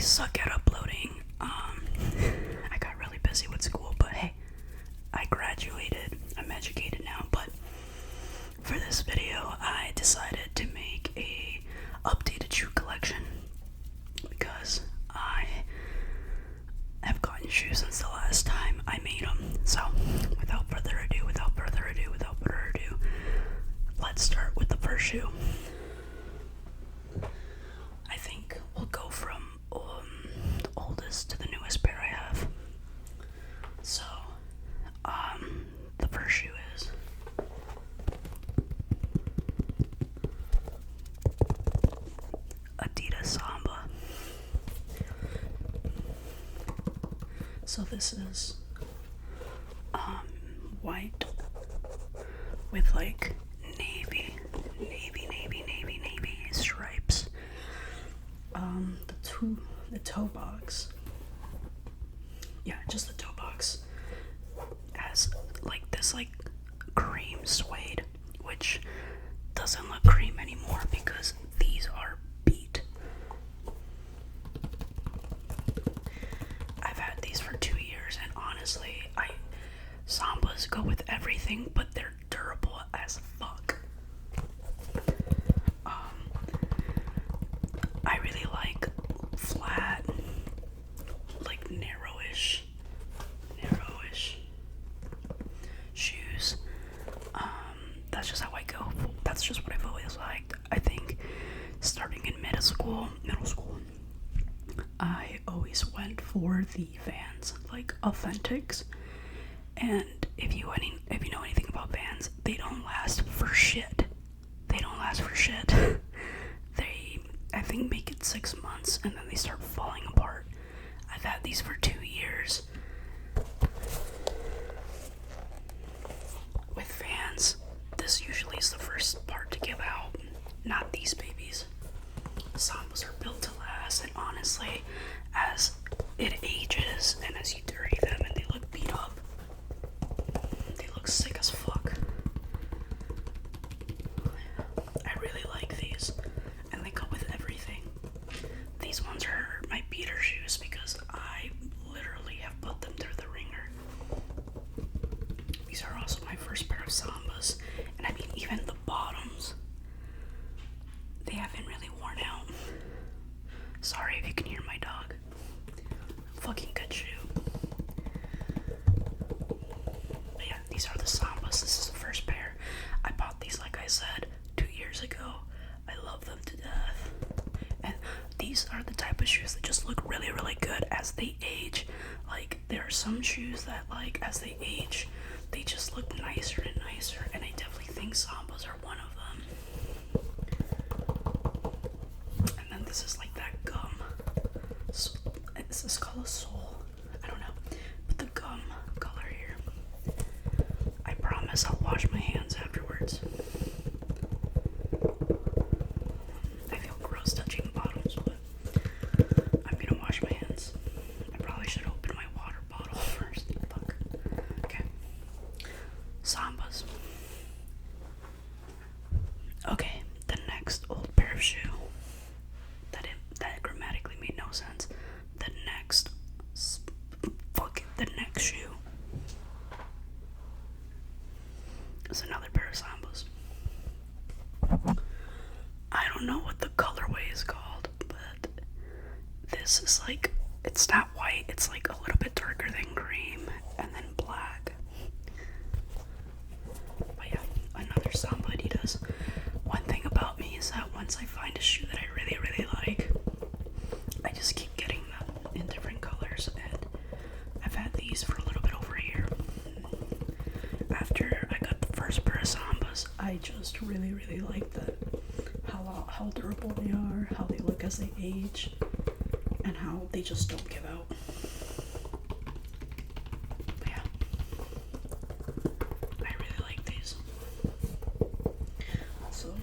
suck at uploading. I got really busy with school, but hey, I graduated. I'm educated now, but for this video, I decided to make a updated shoe collection because I have gotten shoes since the last time I made them. So, without further ado, let's start with the first shoe. I think we'll go from the oldest to the newest pair I have. So, the first shoe is Adidas Samba. So this is white with like navy stripes. The toe box. Yeah, just the toe box has like this like cream suede, which doesn't look cream anymore because these are beat. I've had these for 2 years, and honestly, Sambas go with everything, but they're durable as fuck. I really like flat, like narrowish shoes. That's just how I go. That's just what I've always liked. I think starting in middle school, I always went for the Vans, like Authentics. And if you know anything about Vans, they don't last for shit. They, I think, make it 6 months and then they start falling apart. I've had these for 2 years. With Vans, this usually is the first part to give out, not these babies. Sambas are built to last, and honestly, as it ages and as you dirty them and they look beat up, they look sick as fuck. I really like these, and they go with everything. These ones are my beater shoes because I literally have put them through the ringer. These are also my first pair of Sambas, and I mean, even the bottoms, they haven't really worn out. Sorry if you can hear my dog. Fucking good shoe. But yeah, these are the Sambas. This is the first pair. I bought these, like I said, 2 years ago. I love them to death. And these are the type of shoes that just look really, really good as they age. Like, there are some shoes that, like, as they age, they just look nicer and nicer. And I definitely think Sambas are one of them. And then this is like that gum. So, is this called a sole? I don't know. But the gum color here. I promise I'll wash my hands afterwards. I feel gross touching bottoms, but I'm gonna wash my hands. I probably should open my water bottle first. Fuck. Okay. Sambas. Okay, the next old pair of shoe. That grammatically made no sense. The next shoe is another pair of Sambas. I don't know what the colorway is called, but this is like, it's not white, it's like a little bit darker than cream and then black. But yeah, another Samba Adidas. One thing about me is that once I find a shoe that I really, really like, I just keep getting them in different colors, and I've had these for a little bit over a year. After I got the first pair of Sambas, I just really, really like how durable they are, how they look as they age, and how they just don't give out. But yeah, I really like these. So,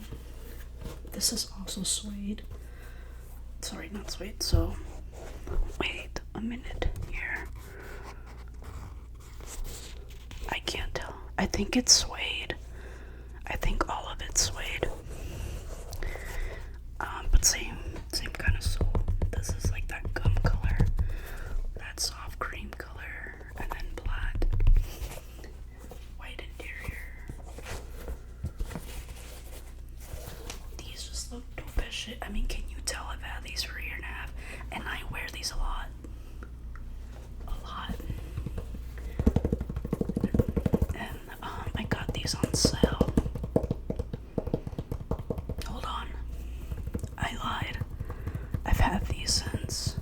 this is also suede. Sorry, not suede. So, wait a minute here. I can't tell. I think it's suede. I think all of it's suede. But same kind of sole. This is like that gum shit. I mean, can you tell I've had these for a year and a half? And I wear these a lot. A lot. And I got these on sale. Hold on. I lied. I've had these since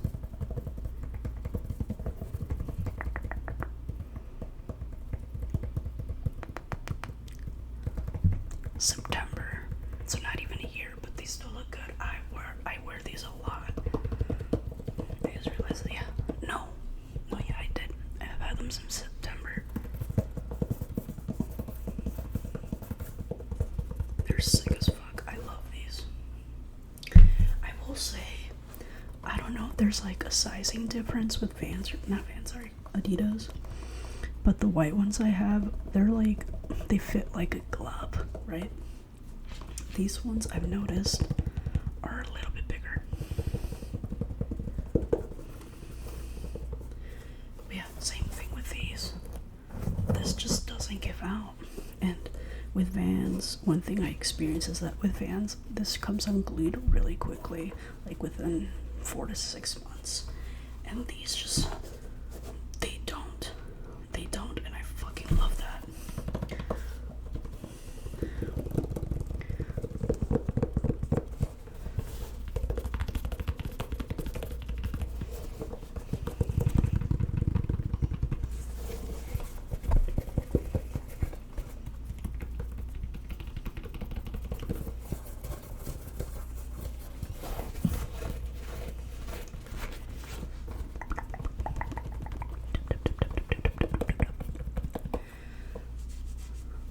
September. So not even a year, but they still look good. I wear these a lot. I just realized that, yeah. No, yeah, I did. I have had them since September. They're sick as fuck. I love these. I will say, I don't know if there's like a sizing difference with Adidas. But the white ones I have, they fit like a glove, right? These ones I've noticed are a little bit bigger. But yeah, same thing with these. This just doesn't give out. And with Vans, one thing I experience is that with Vans, this comes unglued really quickly, like within 4 to 6 months. And these just, they don't, and I fucking love that.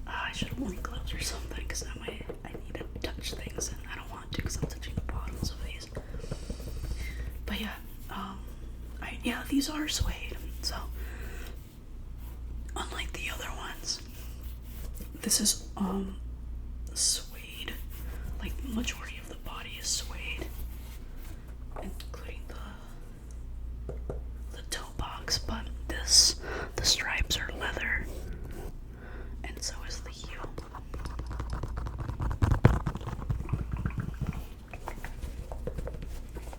I should have worn gloves or something, because now I need to touch things, and I don't want to because I'm touching the bottoms of these. But yeah, these are suede, so unlike the other ones, this is suede. Like, the majority of the body is suede, including the toe box, but the stripes are leather, and so is the heel.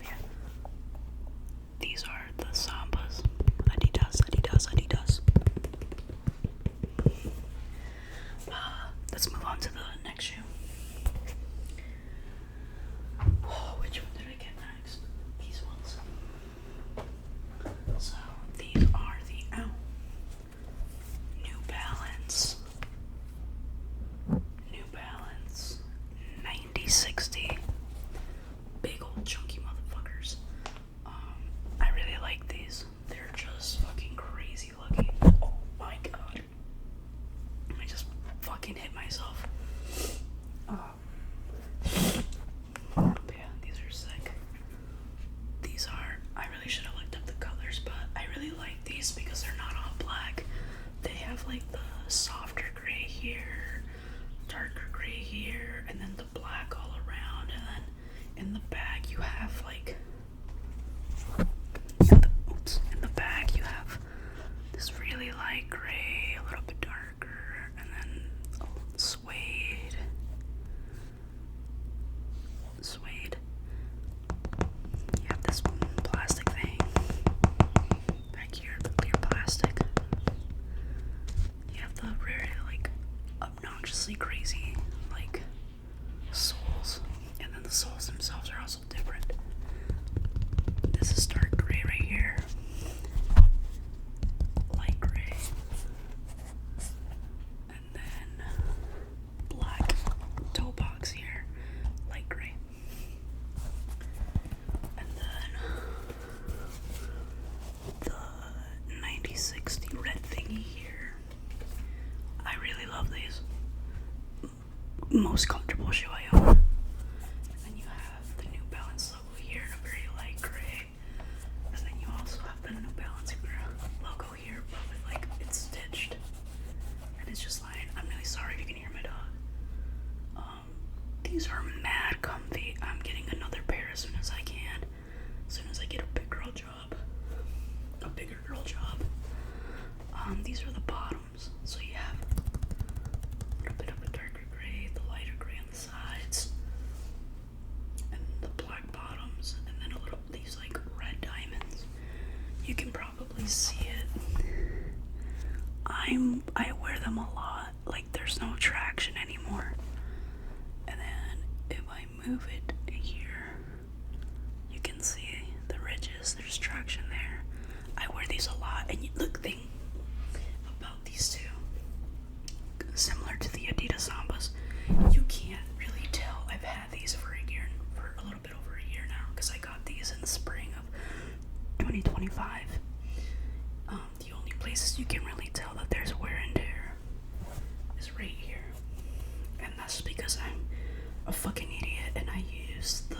Yeah. These are the Sambas. Adidas. Let's move on to the next shoe. Oh, which one did I get next? These ones. So these are the New Balance 9060. Big old chunky motherfuckers. I really like these. They're just fucking crazy looking. Oh my god. I just fucking hit myself. Yeah, these are sick. I really should have looked up the colors, but I really like these because they're not all black. They have like the softer gray here, darker gray here, and then the black all around, and then in the back you have like in the back you have this really light gray, a little bit darker, and then suede. You have this plastic thing back here, the clear plastic. You have the very like obnoxiously crazy like soles, and then the soles themselves are also different. This is dark gray right here, light gray, and then black toe box here, light gray, and then the 9060 red thingy here. I really love these. Most comfortable shoe I own. And then you have the New Balance logo here in a very light gray. And then you also have the New Balance logo here, but with like it's stitched. And it's just like, I'm really sorry if you can hear my dog. These are mad comfy. I'm getting another pair as soon as I can. As soon as I get a bigger girl job. These are the bottoms. So you have a little bit of a darker gray, the lighter gray on the sides, and the move it here, you can see the ridges. There's traction there. I wear these a lot, and look, thing about these two, similar to the Adidas Sambas, you can't really tell. I've had these for a little bit over a year now, because I got these in the spring of 2025. The only places you can really tell that there's wear and tear is right here, and that's because I'm a fucking idiot and I use the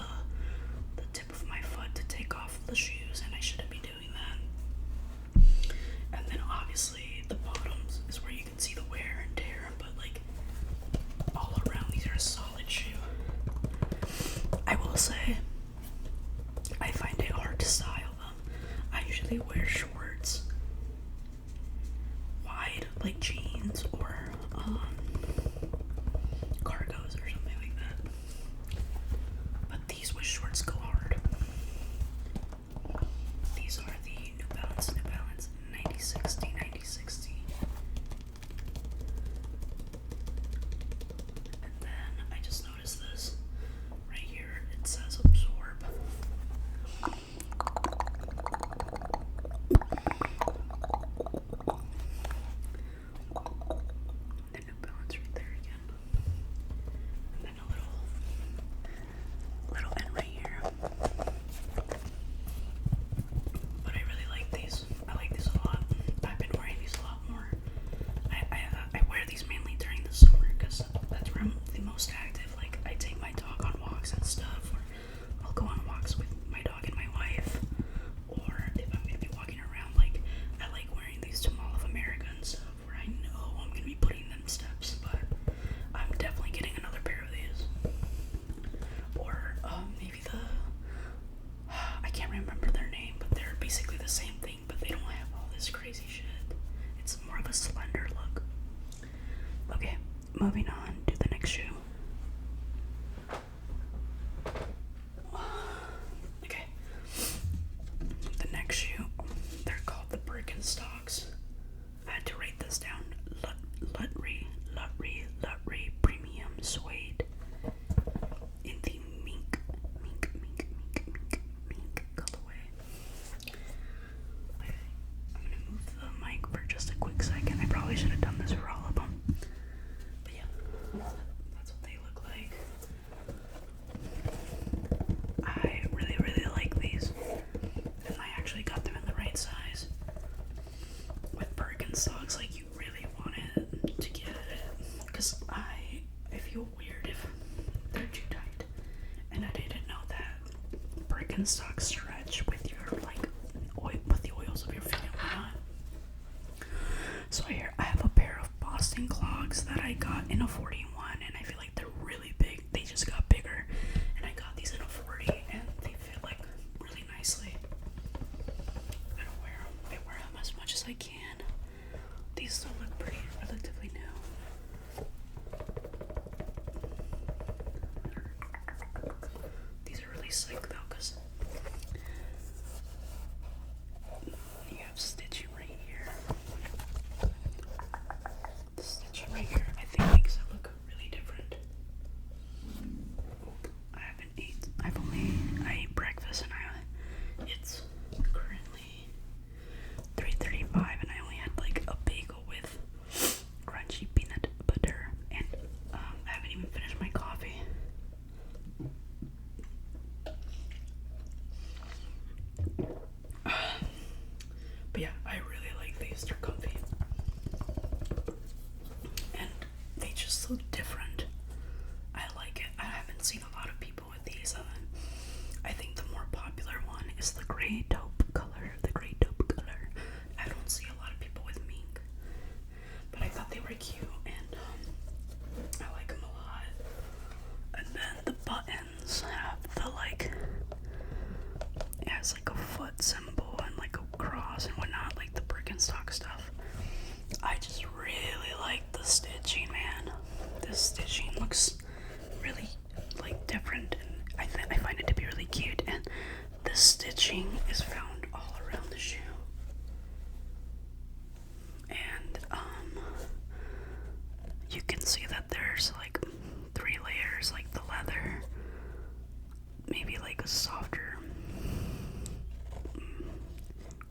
tip of my foot to take off the shoes, and I shouldn't be doing that. And then obviously the bottoms is where you can see the wear and tear, but like all around these are a solid shoe. I will say I find it hard to style them. I usually wear shorts, wide, like jeans or cargos or something like that. But these with shorts go hard. These are the New Balance 9060. And then I just noticed this right here. It says absorb. The New Balance right there again. And then a little end right here. But I really like these. I like these a lot. I've been wearing these a lot more. I wear these mainly during the summer because that's where I'm the most active. Like, I take my dog on walks and stuff, or I'll go on walks with my dog and my wife, or if I'm gonna be walking around, like, I like wearing these to Mall of America and stuff where I know I'm gonna be putting them steps. But I'm definitely getting another pair of these, or maybe I can't remember their name, but they're basically the same thing, but they don't have all this crazy shit. It's more of a slender look. Okay, moving on to the next shoe. Okay, the next shoe, they're called the Birkenstocks. I had to write this down. Luttry Premium Suede in the mink colorway. Okay, I'm gonna move the mic for just a quick second. I probably should have done this for all of them. But yeah, that's what they look like. I really, really like these. And I actually got them in the right size. With Birkenstocks, like, you really want it to get it. Because I feel weird if they're too tight. And I didn't know that Birkenstocks stretch with your, like, with the oils of your feet and whatnot. So here I have a pair of Boston clogs that I got in a 41, and I feel like they're really big. They just got bigger, and I got these in a 40, and they fit like really nicely. I don't wear them. I wear them as much as I can. These still look pretty relatively new. These are really sick though, because you have stitching right here. The stitching right here, I think, makes it look really different. I ate breakfast, and it's currently 3:35, and I only had like a bagel with crunchy peanut butter, and I haven't even finished my coffee. But yeah, I really like these. They're comfy, and they just look different. I like it. I haven't seen a lot of people with these. I think the more popular one is the gray taupe color. I don't see a lot of people with mink, but I thought they were cute, and I like them a lot. And then the buttons have the, like, it has like a foot symbol and like a cross and whatnot, like the Birkenstock stuff. I just really like the stitching, man. This stitching looks really, like, different, and I find it to be really cute. And this stitching is found all around the shoe. And you can see that there's like 3 layers, like the leather, maybe like a softer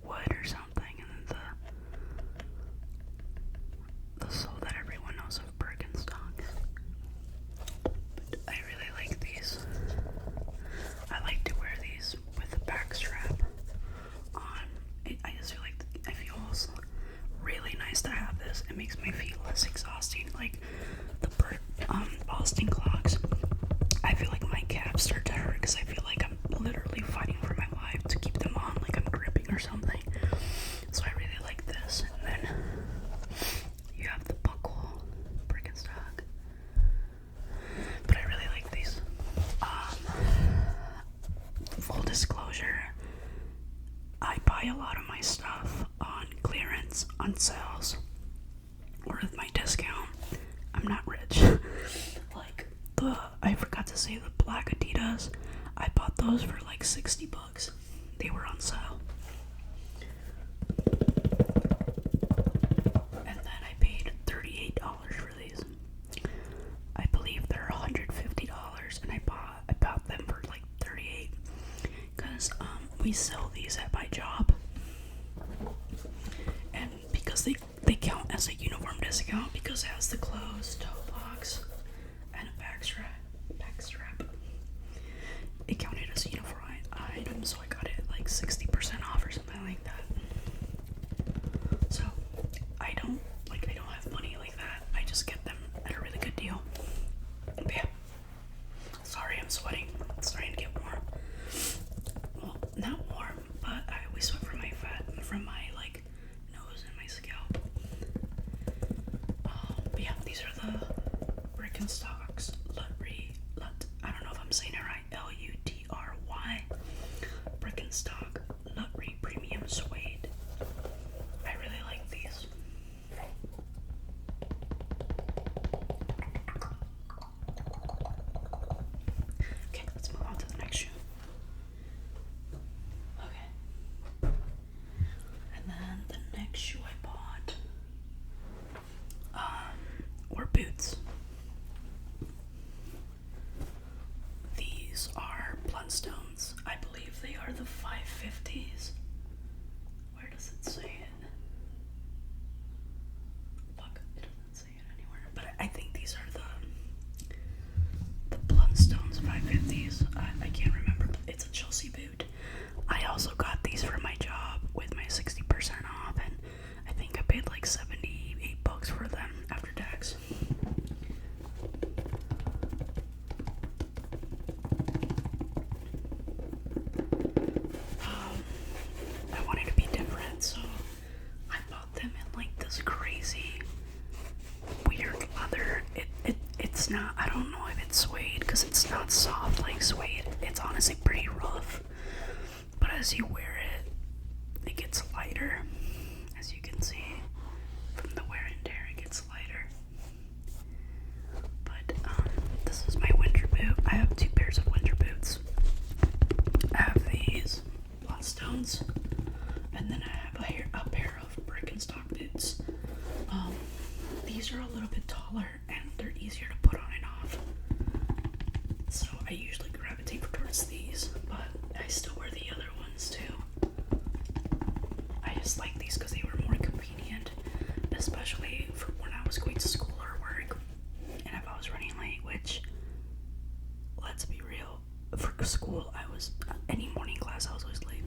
wood or something, and then the sole that everyone knows of Birkenstocks. But I really like these. I like to wear these with a back strap on. I just feel like it feels really nice to have this. It makes my feet less exhausting. Like the Boston clogs, I feel like my calves start to hurt because I feel like I'm literally fighting for my life to keep them on, like I'm gripping or something. So I really like this. And then you have the buckle Birkenstock, but I really like these. Full disclosure, I buy a lot of my stuff on clearance, on sales, or with my discount. I'm not rich. Like I forgot to say the black Adidas. I bought those for like $60. They were on sale. And then I paid $38 for these. I believe they're $150, and I bought them for like $38 because we sell these at my job, and because they count as a uniform discount because it has the closed toe box and a back strap. It counted as a uniform item, so I got it like 60% off or something like that. So I don't have money like that. I just get them at a really good deal. But yeah. Sorry, I'm sweating. It's starting to get warm. Well, not warm, but I always sweat from my like nose and my scalp. But yeah, these are the Birkenstocks I don't know if I'm saying it right. Lutry Birkenstock Lutry Premium Suede. I really like these. Okay, let's move on to the next shoe. Okay. And then the next shoe I bought were boots. These are Blundstones. I believe they are the 550s. Where does it say it? Fuck, it doesn't say it anywhere. But I think these are the Blundstones 550s. I can't remember. It's a Chelsea boot. I also got these for my job with my 60% off, and I think I paid like $78 for them after tax. I wanted to be different, so I bought them in like this crazy weird leather. It's not, I don't know if it's suede because it's not soft like suede. It's honestly pretty rough, but as you wear it, it gets lighter. As you can see from the wear and tear, it gets lighter. But this is my winter boot. I have two pairs of winter boots. I have these Blundstones, and then I have a pair of Birkenstock boots. These are a little bit taller and they're easier to put on and off. So I usually gravitate towards these, but I still wear the other ones too. I just like these because they were more convenient, especially for when I was going to school or work, and if I was running late, which, let's be real, for school, any morning class, I was always late.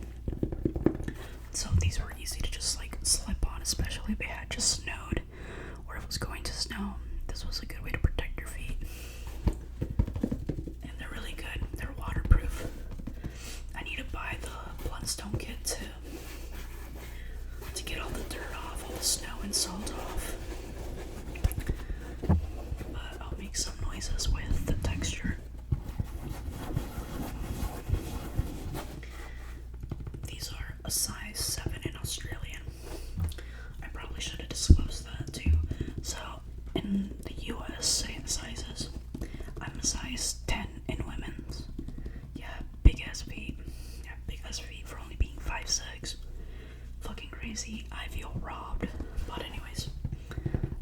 So these were easy to just like slip on, especially if it had just snowed or if it was going to snow. This was a good way to protect your feet. And they're really good. They're waterproof. I need to buy the Blundstone kit too, to get all the dirt off, all the snow and salt off. But I'll make some noises with the texture. These are a size 7 in Australian. I probably should have disclosed that too. So in the US sizes, I'm a size 10 in women's. Yeah, big ass feet. Yeah, big ass feet for only being 5'6". Fucking crazy. I feel robbed. But anyways,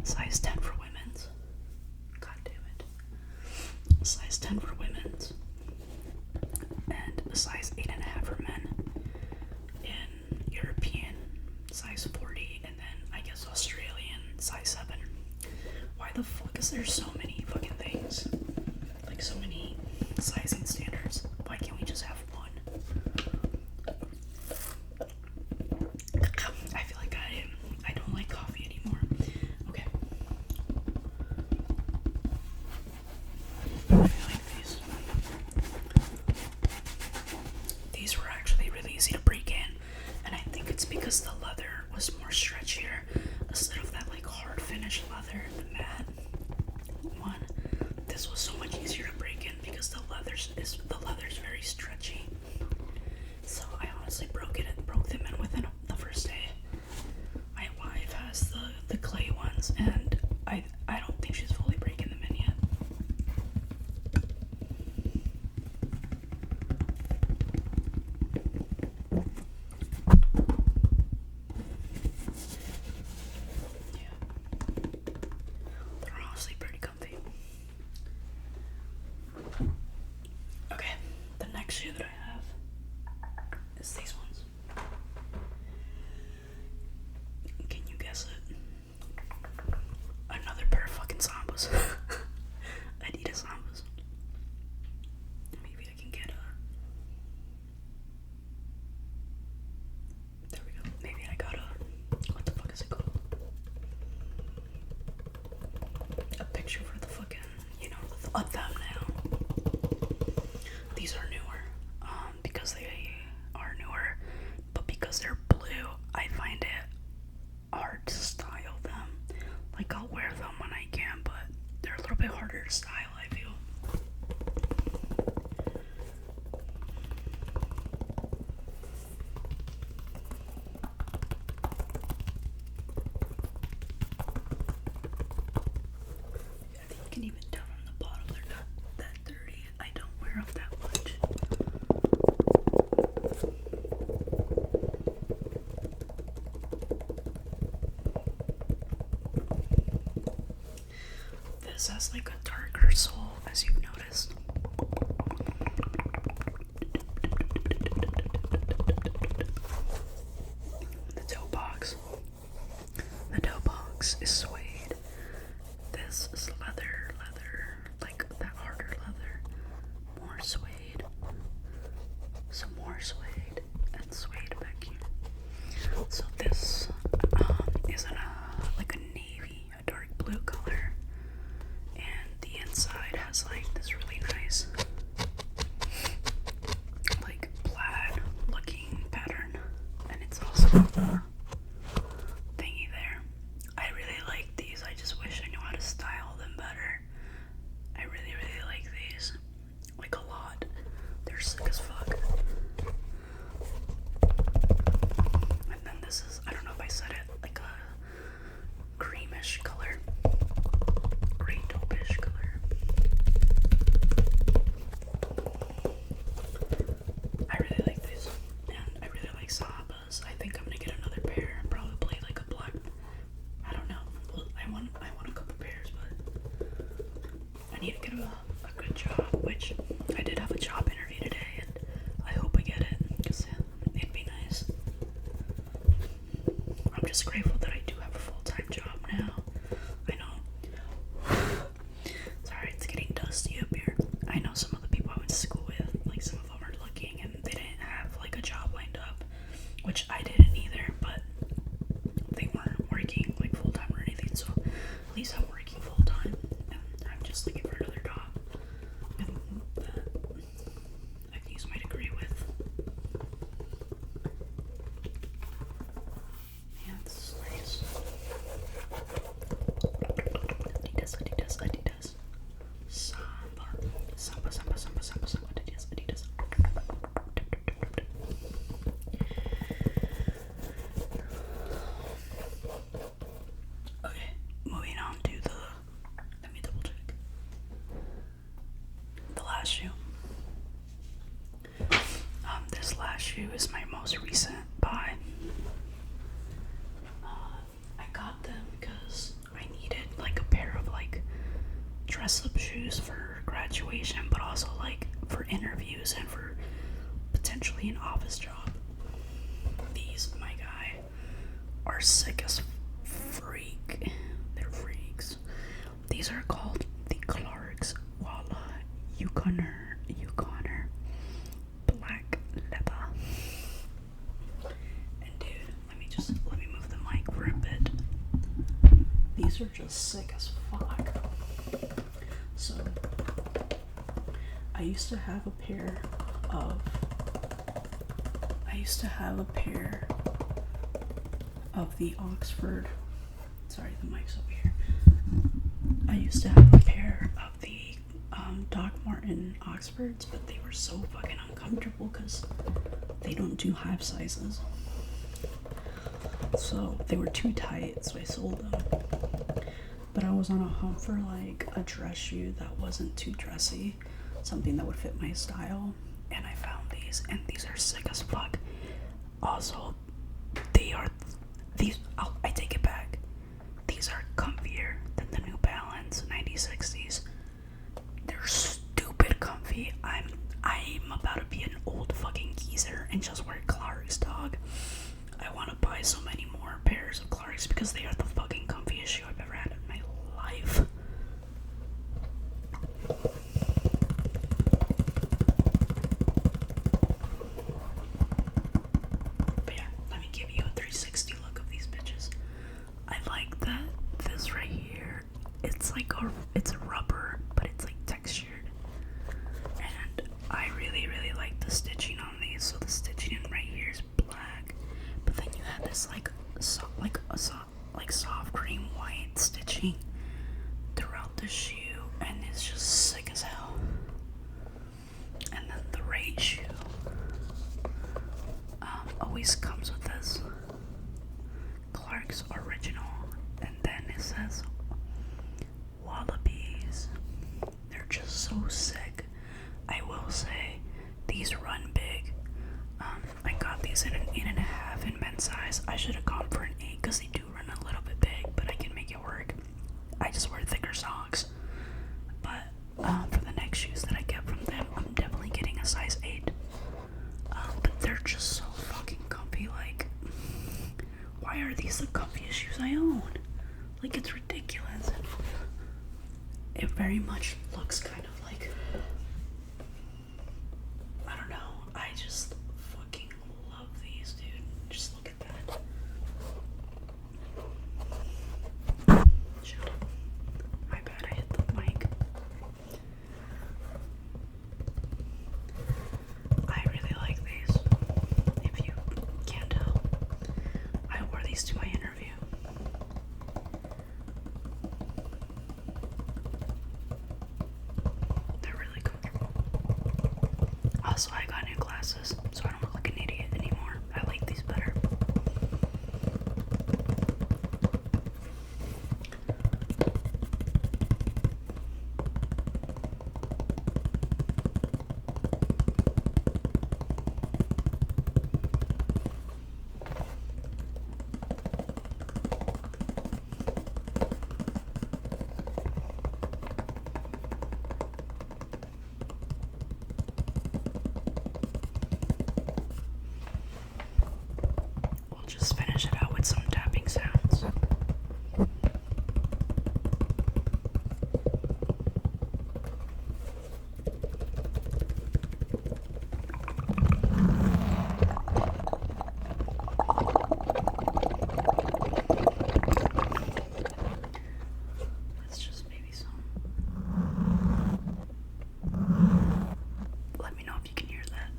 size 10 for women's. God damn it. Size 10 for women's. because the leather was more stretchier instead of that like hard finish leather, the matte one. This was so much easier to break in because the leather's very stretchy. So I honestly broke them in within the first day. My wife has the clay ones, and I don't think she's fully breaking them in yet. Yeah, they're honestly pretty comfy. Okay, the next shoe that I have is these ones. Can you guess it? Another pair of fucking Sambas. Adidas Sambas. Maybe I can get there we go. Maybe I got what the fuck is it called? A picture for the fucking, a thumbnail. These are newer, because they are newer, but because they're blue, I find it hard to style them. Like, I'll wear them when I can, but they're a little bit harder to style, I feel. I think you can even tell from the bottom they're not that dirty. I don't wear them that much. This has like a darker sole, as you've noticed. The toe box. The toe box is suede. This is leather, like that harder leather. More suede. Some more suede and suede back here. So this is like a navy, a dark blue color. And the inside has like this really nice like plaid looking pattern, and it's also the thingy there. I really like these. I just wish I knew how to style them better. I really like these, like a lot. They're sick as fuck. And then this is, I don't know if I said it, like a creamish color. Green taupe-ish color. I really like these, and I really like Sambas. I think I'm gonna get another pair, probably like a black. I don't know. I want a couple pairs, but I need to get a good job. Which I did have a job interview today, and I hope I get it because it'd be nice. I'm just grateful that I do have a full-time job now. I know. Sorry, it's getting dusty up here. I know some of the people I went to school with, like some of them are looking and they didn't have like a job lined up, which I didn't either, but they weren't working like full-time or anything, so at least I'm working full-time and I'm just looking for another job and that I can use my degree with. Yeah, this is nice. Adidas. Samba, Adidas. Okay, moving on to let me double check. The last shoe. This last shoe is my most recent buy. I got them because I needed like a pair of like dress-up shoes for graduation, but also like for interviews and for potentially an office job. These, my guy, are sick as freak. They're freaks. These are called the Clarks Walla Yukoner Black Leather. And dude, let me move the mic for a bit. These are just sick as fuck. So I used to have a pair of the Oxford. Sorry, the mic's over here. I used to have a pair of the Doc Marten Oxfords, but they were so fucking uncomfortable because they don't do half sizes. So they were too tight, so I sold them. But I was on a hunt for like a dress shoe that wasn't too dressy, something that would fit my style, and I found these, and these are sick as fuck. Also, I take it back. These are comfier than the New Balance 9060s. They're stupid comfy. I'm about to be an old fucking geezer and just wear Clarks, dog. I want to buy so many more pairs of Clarks because they are the fucking comfiest shoe I've ever had in my life. But yeah, let me give you a 360 look of these bitches. I like that this right here, it's a rubber, but it's like textured. And I really, really like the stitching on these. So the stitching in right here is black, but then you have this like soft cream white stitching throughout the shoe, and it's just sick as hell. And then the right shoe always comes with this Clark's Original, and then it says Wallabies. They're just so sick. I will say these run big. I got these in an 8.5 in men's size. I should have gone for an 8 because they do run a little bit big, but I can make it work. I just wear thicker socks. But for the next shoes that I get from them, I'm definitely getting a size 8. But they're just so fucking comfy. Like, why are these the comfiest shoes I own? Like, it's ridiculous. It very much looks kind of like, I don't know, I just fucking love these, dude. Just look at that. Shut up. My bad, I hit the mic. I really like these. If you can't tell, I wore these to my interview. They're really comfortable. Also, I got new glasses, so I don't look like an idiot anymore. I like these better. We'll just finish it out with some tapping sounds. Let's just maybe some. Let me know if you can hear that.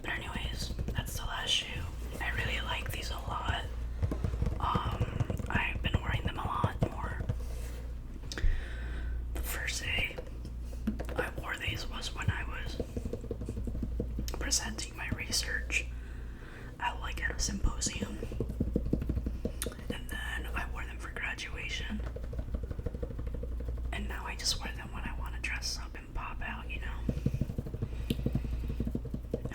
But anyways, that's the last shoe. I really like these a lot. I've been wearing them a lot more. The first day I wore these was when I was presenting my research at a symposium. And then I wore them for graduation. And now I just wear them when I want to dress up and pop out, you know.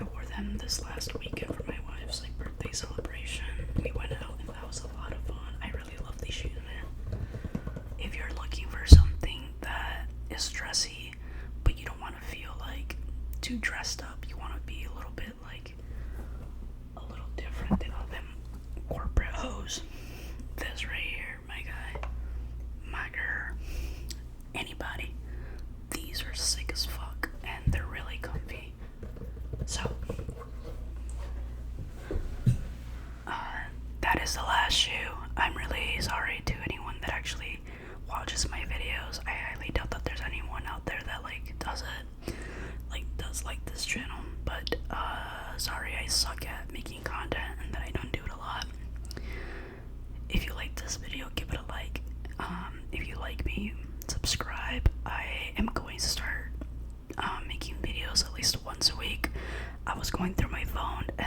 I wore them this last weekend for my wife's birthday celebration. We went out and that was a lot of fun. I really love these shoes, man. If you're looking for something that is dressy, but you don't want to feel like too dressed up, you want to be a little bit different than all them corporate hoes. This right here, my guy, my girl, anybody. These are sick as fuck and they're really comfy. So, that is the last shoe. I'm really sorry to anyone that actually watches my videos. I highly doubt that there's anyone out there that does it, does this channel. But sorry, I suck at making content and that I don't do it a lot.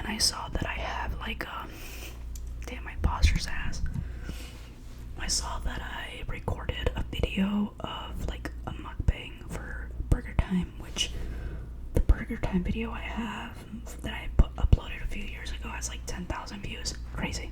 I saw that I have like damn, my posture's ass. I saw that I recorded a video of like a mukbang for Burger Time, which the Burger Time video I have that I uploaded a few years ago has like 10,000 views. Crazy.